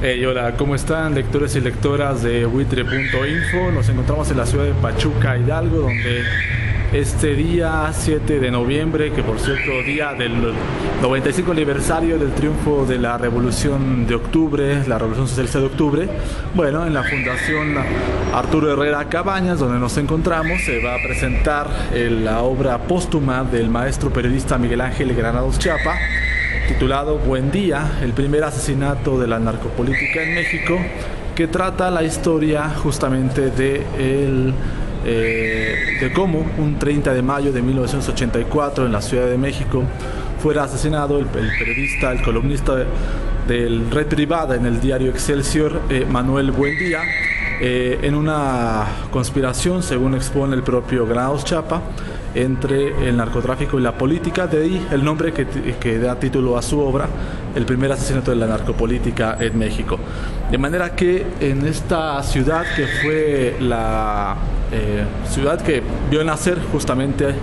Hey, hola, ¿cómo están lectores y lectoras de buitre.info? Nos encontramos en la ciudad de Pachuca, Hidalgo, donde este día 7 de noviembre, que por cierto día del 95 aniversario del triunfo de la Revolución de Octubre, la Revolución Socialista de Octubre, bueno, en la Fundación Arturo Herrera Cabañas, donde nos encontramos, se va a presentar la obra póstuma del maestro periodista Miguel Ángel Granados Chapa, titulado Buen Día, el primer asesinato de la narcopolítica en México, que trata la historia justamente de cómo un 30 de mayo de 1984 en la Ciudad de México fuera asesinado el periodista, el columnista del Red Privada en el diario Excelsior, Manuel Buendía, en una conspiración, según expone el propio Granados Chapa, entre el narcotráfico y la política. De ahí el nombre que da título a su obra, el primer asesinato de la narcopolítica en México. De manera que en esta ciudad, que fue la ciudad que vio nacer justamente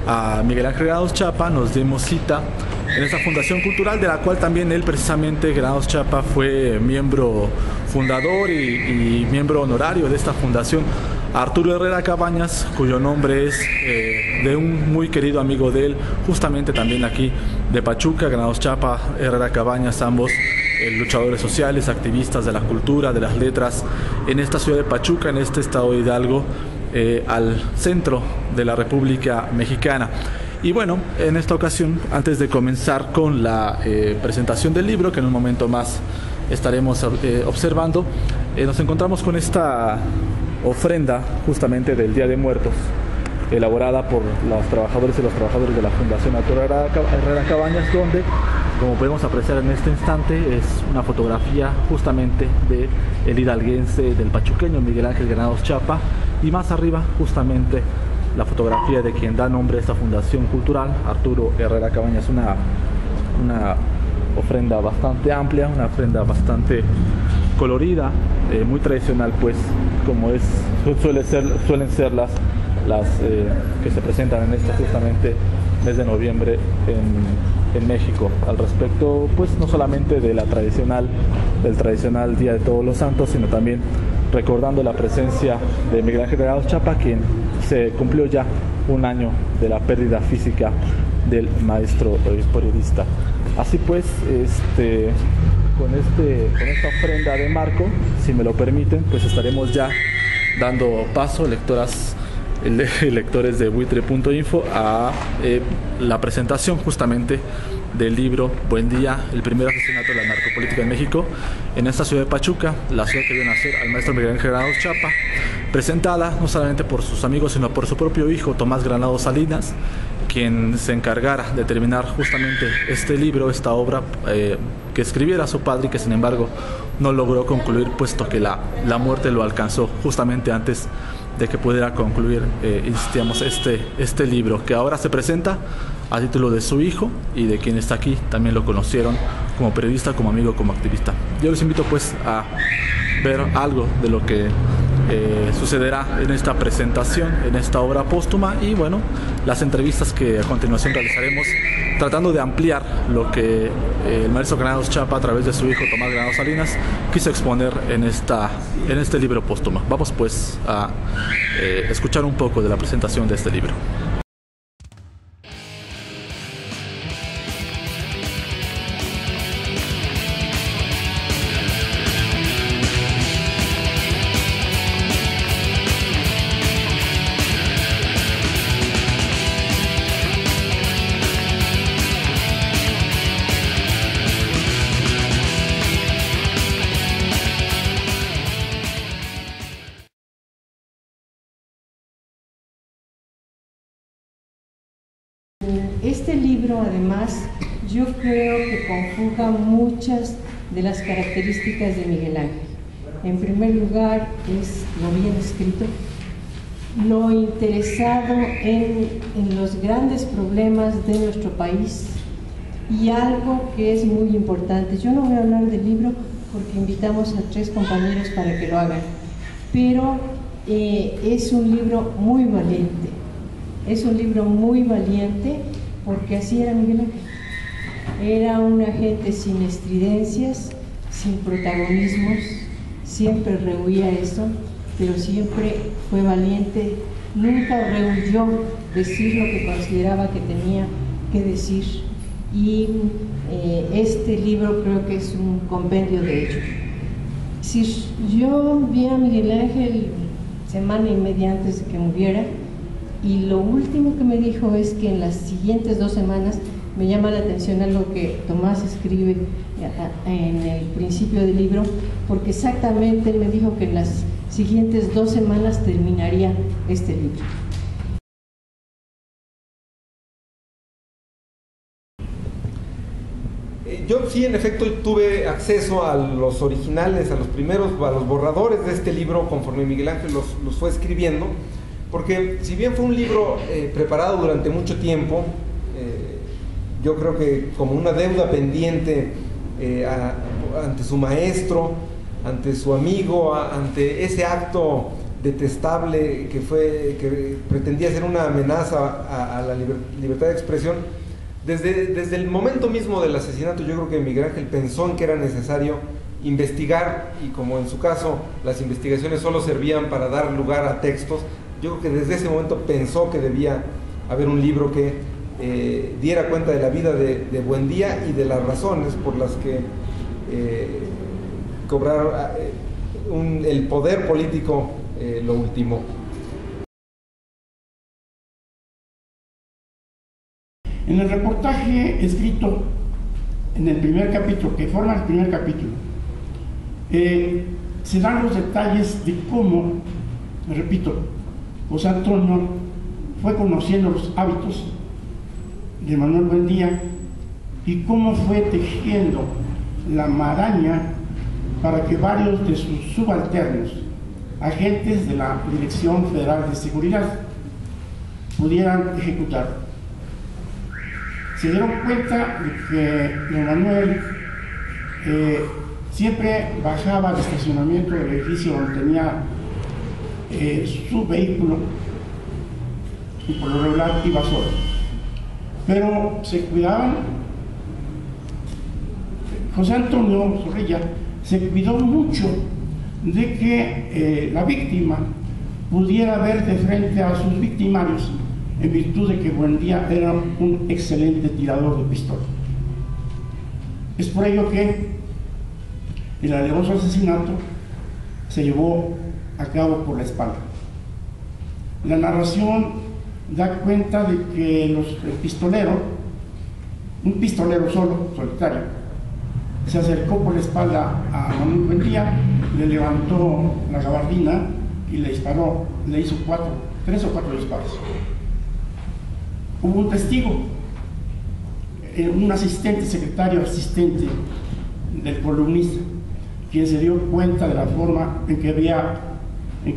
a Miguel Ángel Granados Chapa, nos dimos cita en esta fundación cultural, de la cual también él precisamente, Granados Chapa, fue miembro fundador y miembro honorario de esta fundación. Arturo Herrera Cabañas, cuyo nombre es de un muy querido amigo de él, justamente también aquí de Pachuca. Granados Chapa, Herrera Cabañas, ambos luchadores sociales, activistas de la cultura, de las letras, en esta ciudad de Pachuca, en este estado de Hidalgo, al centro de la República Mexicana. Y bueno, en esta ocasión, antes de comenzar con la presentación del libro, que en un momento más estaremos observando, nos encontramos con esta ofrenda justamente del Día de Muertos, elaborada por los trabajadores y los trabajadores de la Fundación Arturo Herrera Cabañas, donde, como podemos apreciar en este instante, es una fotografía justamente de el hidalguense, del pachuqueño Miguel Ángel Granados Chapa, y más arriba justamente la fotografía de quien da nombre a esta fundación cultural, Arturo Herrera Cabañas. Una ofrenda bastante amplia, una ofrenda bastante colorida, muy tradicional, pues, como suelen ser las que se presentan en este justamente mes de noviembre en México. Al respecto, pues, no solamente del tradicional Día de Todos los Santos, sino también recordando la presencia de Miguel Ángel Granados Chapa, quien se cumplió ya un año de la pérdida física del maestro periodista. Así pues, con esta ofrenda de marco, si me lo permiten, pues estaremos ya dando paso, lectores de buitre.info, a la presentación justamente del libro Buen Día, el primer asesinato de la narcopolítica en México, en esta ciudad de Pachuca, la ciudad que vio nacer al maestro Miguel Ángel Granados Chapa, presentada no solamente por sus amigos, sino por su propio hijo, Tomás Granados Salinas, quien se encargara de terminar justamente este libro, esta obra que escribiera su padre, y que sin embargo no logró concluir, puesto que la muerte lo alcanzó justamente antes de que pudiera concluir, insistíamos, este libro, que ahora se presenta a título de su hijo y de quien está aquí. También lo conocieron como periodista, como amigo, como activista. Yo les invito pues a ver algo de lo que sucederá en esta presentación, en esta obra póstuma, y bueno, las entrevistas que a continuación realizaremos, tratando de ampliar lo que el maestro Granados Chapa, a través de su hijo Tomás Granados Salinas, quiso exponer en este libro póstumo. Vamos pues a escuchar un poco de la presentación de este libro. Este libro, además, yo creo que conjuga muchas de las características de Miguel Ángel. En primer lugar, es lo bien escrito, lo interesado en los grandes problemas de nuestro país, y algo que es muy importante. Yo no voy a hablar del libro porque invitamos a 3 compañeros para que lo hagan, pero es un libro muy valiente. Es un libro muy valiente, porque así era Miguel Ángel. Era una gente sin estridencias, sin protagonismos, siempre rehuía eso, pero siempre fue valiente, nunca rehuyó decir lo que consideraba que tenía que decir, y este libro creo que es un compendio de ello. Si yo vi a Miguel Ángel semana y media antes de que muriera, y lo último que me dijo es que en las siguientes 2 semanas, me llama la atención algo que Tomás escribe en el principio del libro, porque exactamente él me dijo que en las siguientes 2 semanas terminaría este libro. Yo sí, en efecto, tuve acceso a los originales, a los primeros, a los borradores de este libro conforme Miguel Ángel los fue escribiendo, porque si bien fue un libro preparado durante mucho tiempo, yo creo que como una deuda pendiente ante su maestro, ante su amigo, ante ese acto detestable que pretendía ser una amenaza a la libertad de expresión, desde el momento mismo del asesinato yo creo que Miguel Ángel pensó en que era necesario investigar, y como en su caso las investigaciones solo servían para dar lugar a textos, yo creo que desde ese momento pensó que debía haber un libro que diera cuenta de la vida de Buendía y de las razones por las que cobrar el poder político lo ultimó. En el reportaje escrito en el primer capítulo, que forma el primer capítulo, se dan los detalles de cómo, repito, José Antonio fue conociendo los hábitos de Manuel Buendía y cómo fue tejiendo la maraña para que varios de sus subalternos, agentes de la Dirección Federal de Seguridad, pudieran ejecutar. Se dieron cuenta de que don Manuel siempre bajaba al estacionamiento del edificio donde tenía su vehículo, y por lo regular iba solo, pero se cuidaban. José Antonio Zorrilla se cuidó mucho de que la víctima pudiera ver de frente a sus victimarios, en virtud de que Buendía era un excelente tirador de pistola. Es por ello que el alevoso asesinato se llevó a cabo por la espalda. La narración da cuenta de que el pistolero, un pistolero solo, solitario, se acercó por la espalda a Manuel Buendía, le levantó la gabardina y le disparó, le hizo 3 o 4 disparos. Hubo un testigo, un secretario asistente del columnista, quien se dio cuenta de la forma en que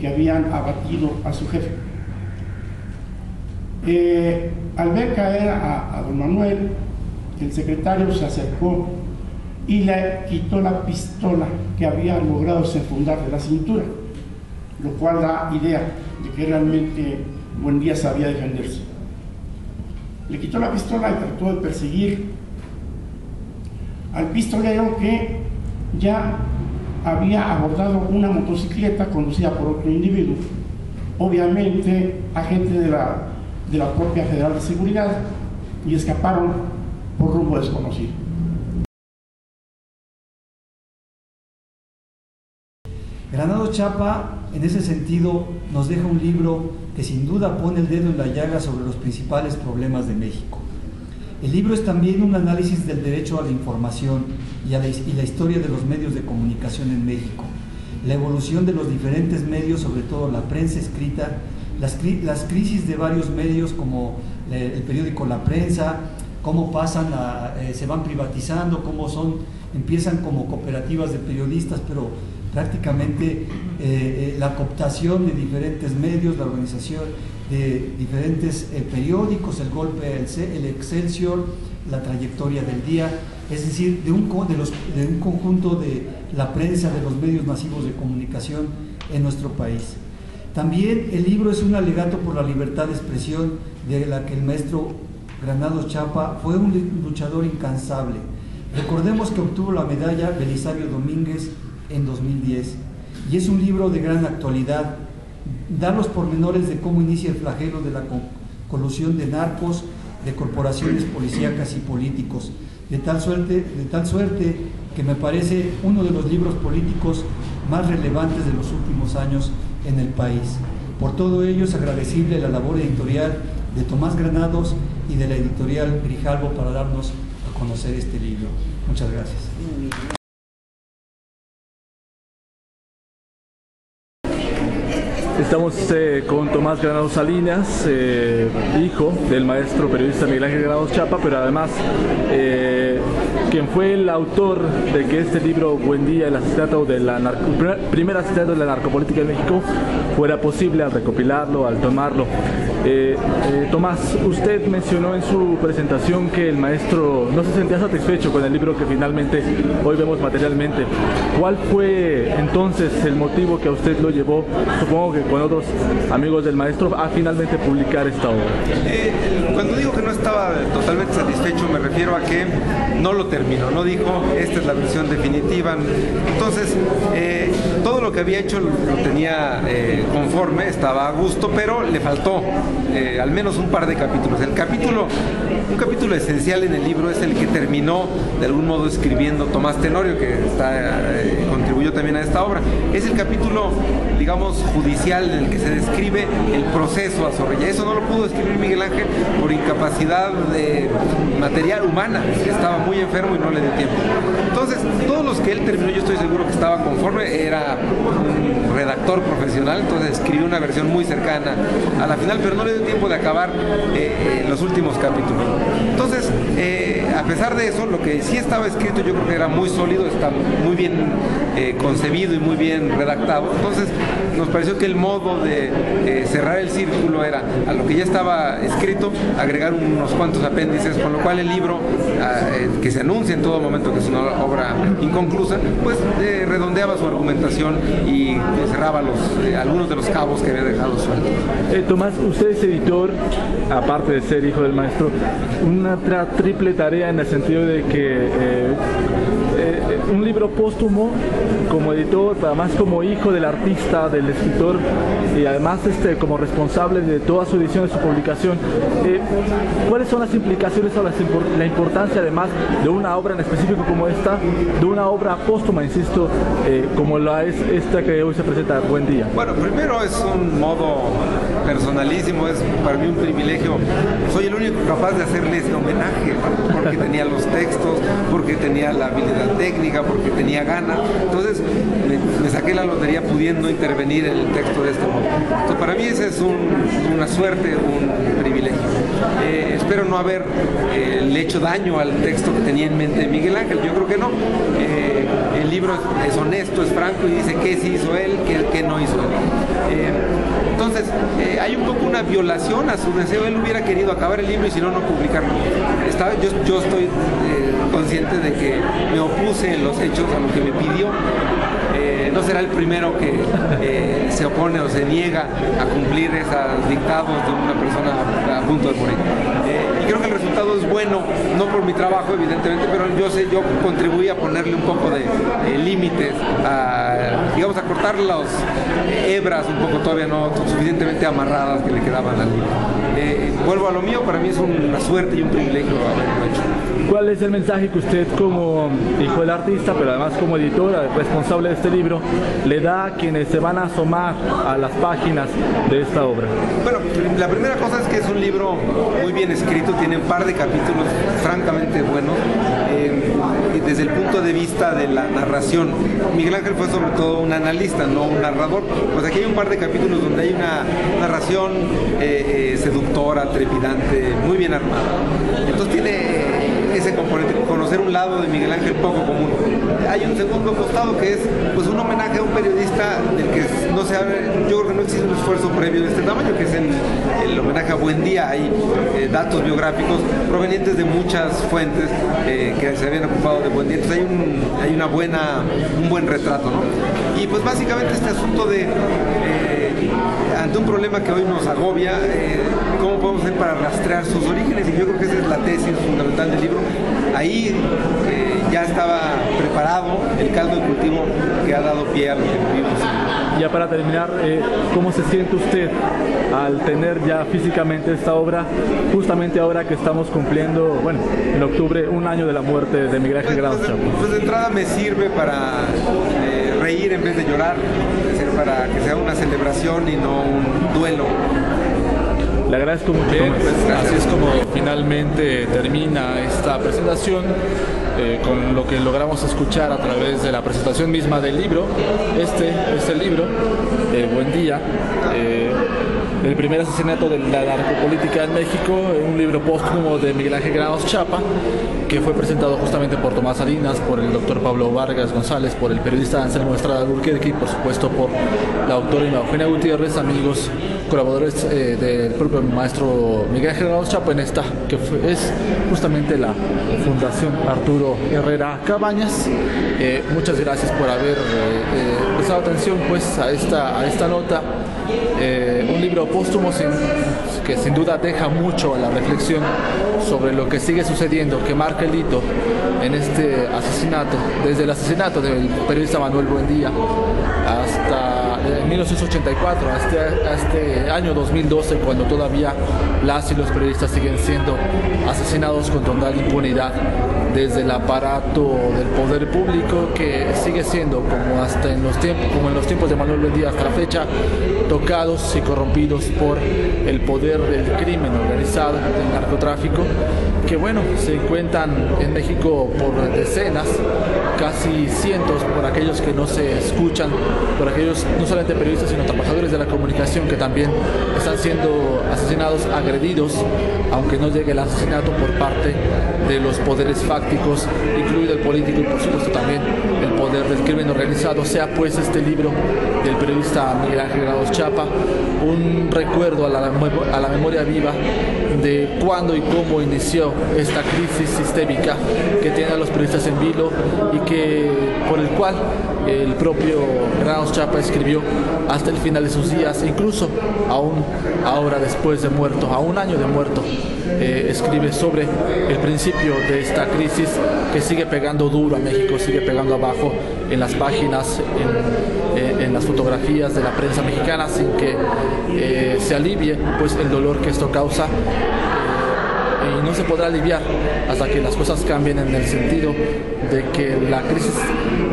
habían abatido a su jefe. Al ver caer a don Manuel, el secretario se acercó y le quitó la pistola que había logrado desenfundar de la cintura, lo cual da idea de que realmente Buendía sabía defenderse. Le quitó la pistola y trató de perseguir al pistolero, que ya había abordado una motocicleta conducida por otro individuo, obviamente agente de la propia Federal de Seguridad, y escaparon por rumbo desconocido. Granados Chapa, en ese sentido, nos deja un libro que sin duda pone el dedo en la llaga sobre los principales problemas de México. El libro es también un análisis del derecho a la información y la historia de los medios de comunicación en México, la evolución de los diferentes medios, sobre todo la prensa escrita, las crisis de varios medios como el periódico La Prensa, cómo se van privatizando, empiezan como cooperativas de periodistas, pero prácticamente la cooptación de diferentes medios, la organización de diferentes periódicos, el Golpe, el Excelsior, la Trayectoria del Día, es decir, de un conjunto de la prensa, de los medios masivos de comunicación en nuestro país. También el libro es un alegato por la libertad de expresión, de la que el maestro Granados Chapa fue un luchador incansable, Recordemos que obtuvo la medalla Belisario Domínguez en 2010 y es un libro de gran actualidad. Da los pormenores de cómo inicia el flagelo de la colusión de narcos, de corporaciones policíacas y políticos, de tal suerte que me parece uno de los libros políticos más relevantes de los últimos años en el país. Por todo ello es agradecible la labor editorial de Tomás Granados y de la editorial Grijalbo para darnos a conocer este libro. Muchas gracias. Estamos con Tomás Granados Salinas, hijo del maestro periodista Miguel Ángel Granados Chapa, pero además quien fue el autor de que este libro, Buen Día, el asesinato de primer asesinato de la narcopolítica en México, fuera posible al recopilarlo, al tomarlo. Tomás, usted mencionó en su presentación que el maestro no se sentía satisfecho con el libro que finalmente hoy vemos materialmente. ¿Cuál fue entonces el motivo que a usted lo llevó, supongo que con otros amigos del maestro, a finalmente publicar esta obra? Cuando digo que no estaba totalmente satisfecho, me refiero a que no lo terminó, no dijo esta es la versión definitiva. Entonces todo lo que había hecho lo tenía conforme, estaba a gusto, pero le faltó al menos un par de capítulos. Un capítulo esencial en el libro es el que terminó de algún modo escribiendo Tomás Tenorio, que contribuyó también a esta obra. Es el capítulo, digamos, judicial en el que se describe el proceso a Zorrilla. Eso no lo pudo escribir Miguel Ángel por incapacidad material humana, estaba muy enfermo y no le dio tiempo. Entonces, todos los que él terminó, yo estoy seguro que estaba conforme, era un redactor profesional, entonces escribió una versión muy cercana a la final, pero no le dio tiempo de acabar los últimos capítulos. Entonces, a pesar de eso, lo que sí estaba escrito yo creo que era muy sólido, está muy bien concebido y muy bien redactado. Entonces, nos pareció que el modo de cerrar el círculo era a lo que ya estaba escrito, agregar unos cuantos apéndices, con lo cual el libro, que se anuncia en todo momento que es una obra inconclusa, pues redondeaba su argumentación y cerraba algunos de los cabos que había dejado sueltos. Tomás, usted es editor, aparte de ser hijo del maestro, una triple tarea en el sentido de que un libro póstumo como editor, pero además como hijo del artista, del escritor, y además como responsable de toda su edición, de su publicación. ¿Cuáles son las implicaciones o la importancia además de una obra en específico como esta, de una obra póstuma, insisto, como la es esta que hoy se presenta, Buen Día? Bueno, primero es un modo personalísimo, es para mí un privilegio. Soy el único capaz de hacerle ese homenaje, porque tenía los textos, porque tenía la habilidad técnica, porque tenía ganas. Entonces me saqué la lotería pudiendo intervenir en el texto de este modo. Entonces, para mí esa es una suerte, un privilegio. Espero no haber le hecho daño al texto que tenía en mente Miguel Ángel, yo creo que no. El libro es honesto, es franco y dice qué sí hizo él, qué no hizo él. Entonces, hay un poco una violación a su deseo. Él hubiera querido acabar el libro y si no, no publicarlo. Yo estoy consciente de que me opuse en los hechos a lo que me pidió. No será el primero que se opone o se niega a cumplir esos dictados de una persona a punto de morir. Y creo que el resultado es bueno, no por mi trabajo evidentemente, pero yo contribuí a ponerle un poco de límites, digamos a cortar las hebras un poco todavía no suficientemente amarradas que le quedaban al libro. Vuelvo a lo mío, para mí es una suerte y un privilegio haberlo hecho. ¿Cuál es el mensaje que usted, como hijo del artista, pero además como editora, responsable de este libro, le da a quienes se van a asomar a las páginas de esta obra? Bueno, la primera cosa es que es un libro muy bien escrito, tiene un par de capítulos francamente buenos, desde el punto de vista de la narración. Miguel Ángel fue sobre todo un analista, no un narrador. Pues aquí hay un par de capítulos donde hay una narración seductora, trepidante, muy bien armada. Entonces tiene ese componente, conocer un lado de Miguel Ángel poco común. Hay un segundo costado que es pues un homenaje a un periodista del que no se yo creo que no existe un esfuerzo previo de este tamaño, que es el homenaje a Buendía. Hay datos biográficos provenientes de muchas fuentes que se habían ocupado de Buendía, entonces hay un buen retrato, ¿no? Y pues básicamente este asunto de ante un problema que hoy nos agobia, ¿cómo podemos hacer para rastrear sus orígenes? Y yo creo que esa es la tesis fundamental del libro. Ahí ya estaba preparado el caldo de cultivo que ha dado pie a lo que vivimos. Ya para terminar, ¿cómo se siente usted al tener ya físicamente esta obra, justamente ahora que estamos cumpliendo, bueno, en octubre, un año de la muerte de Miguel Ángel Granados Chapa? Pues de entrada me sirve para reír en vez de llorar, es decir, para que sea una celebración y no un duelo. Le agradezco mucho. Bien, pues, así es como finalmente termina esta presentación, con lo que logramos escuchar a través de la presentación misma del libro. Este es el libro, Buendía, el primer asesinato de la narcopolítica en México, un libro póstumo de Miguel Ángel Granados Chapa, que fue presentado justamente por Tomás Salinas, por el doctor Pablo Vargas González, por el periodista Anselmo Estrada Alburquerque y por supuesto por la autora Eugenia Gutiérrez, amigos, colaboradores del propio maestro Miguel Ángel Granados Chapa en esta, que es justamente la Fundación Arturo Herrera Cabañas. Muchas gracias por haber prestado atención pues a esta nota. Un libro póstumo que sin duda deja mucho a la reflexión sobre lo que sigue sucediendo, que marca el hito en este asesinato, desde el asesinato del periodista Manuel Buendía hasta 1984, a este año 2012, cuando todavía las y los periodistas siguen siendo asesinados con total impunidad desde el aparato del poder público, que sigue siendo, como en los tiempos de Manuel Buendía hasta la fecha, tocados y corrompidos por el poder del crimen organizado, del narcotráfico, que bueno, se encuentran en México por decenas, casi cientos, por aquellos que no se escuchan, por aquellos no solamente periodistas sino trabajadores de la comunicación que también están siendo asesinados, agredidos, aunque no llegue el asesinato por parte de los poderes fácticos, incluido el político y por supuesto también el poder del crimen organizado. Sea pues este libro del periodista Miguel Ángel Granados Chapa un recuerdo a la memoria viva de cuándo y cómo inició esta crisis sistémica que tiene a los periodistas en vilo y por el cual el propio Granados Chapa escribió hasta el final de sus días, incluso aún ahora después de muerto, a un año de muerto, escribe sobre el principio de esta crisis que sigue pegando duro a México, sigue pegando abajo en las páginas, en las fotografías de la prensa mexicana, sin que se alivie pues el dolor que esto causa. Y no se podrá aliviar hasta que las cosas cambien en el sentido de que la crisis,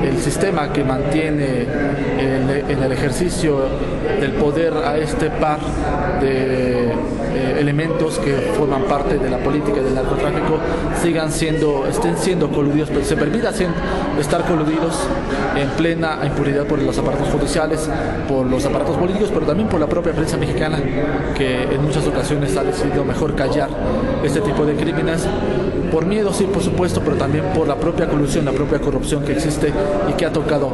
el sistema que mantiene en el ejercicio del poder a este par de elementos que forman parte de la política y del narcotráfico estén siendo coludidos, pero se permita estar coludidos en plena impunidad por los aparatos judiciales, por los aparatos políticos, pero también por la propia prensa mexicana, que en muchas ocasiones ha decidido mejor callar este tipo de crímenes, por miedo, sí, por supuesto, pero también por la propia colusión, la propia corrupción que existe y que ha tocado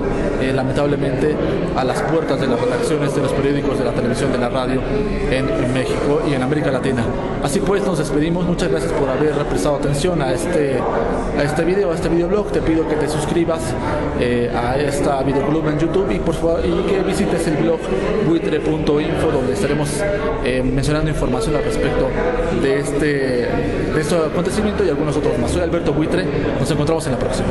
lamentablemente a las puertas de las redacciones de los periódicos, de la televisión, de la radio en México y en América Latina. Así pues, nos despedimos. Muchas gracias por haber prestado atención a este video, a este videoblog. Te pido que te suscribas a esta videocolumna en YouTube y por favor que visites el blog buitre.info, donde estaremos mencionando información al respecto de este acontecimiento y algunos otros más. Soy Alberto Buitre, nos encontramos en la próxima.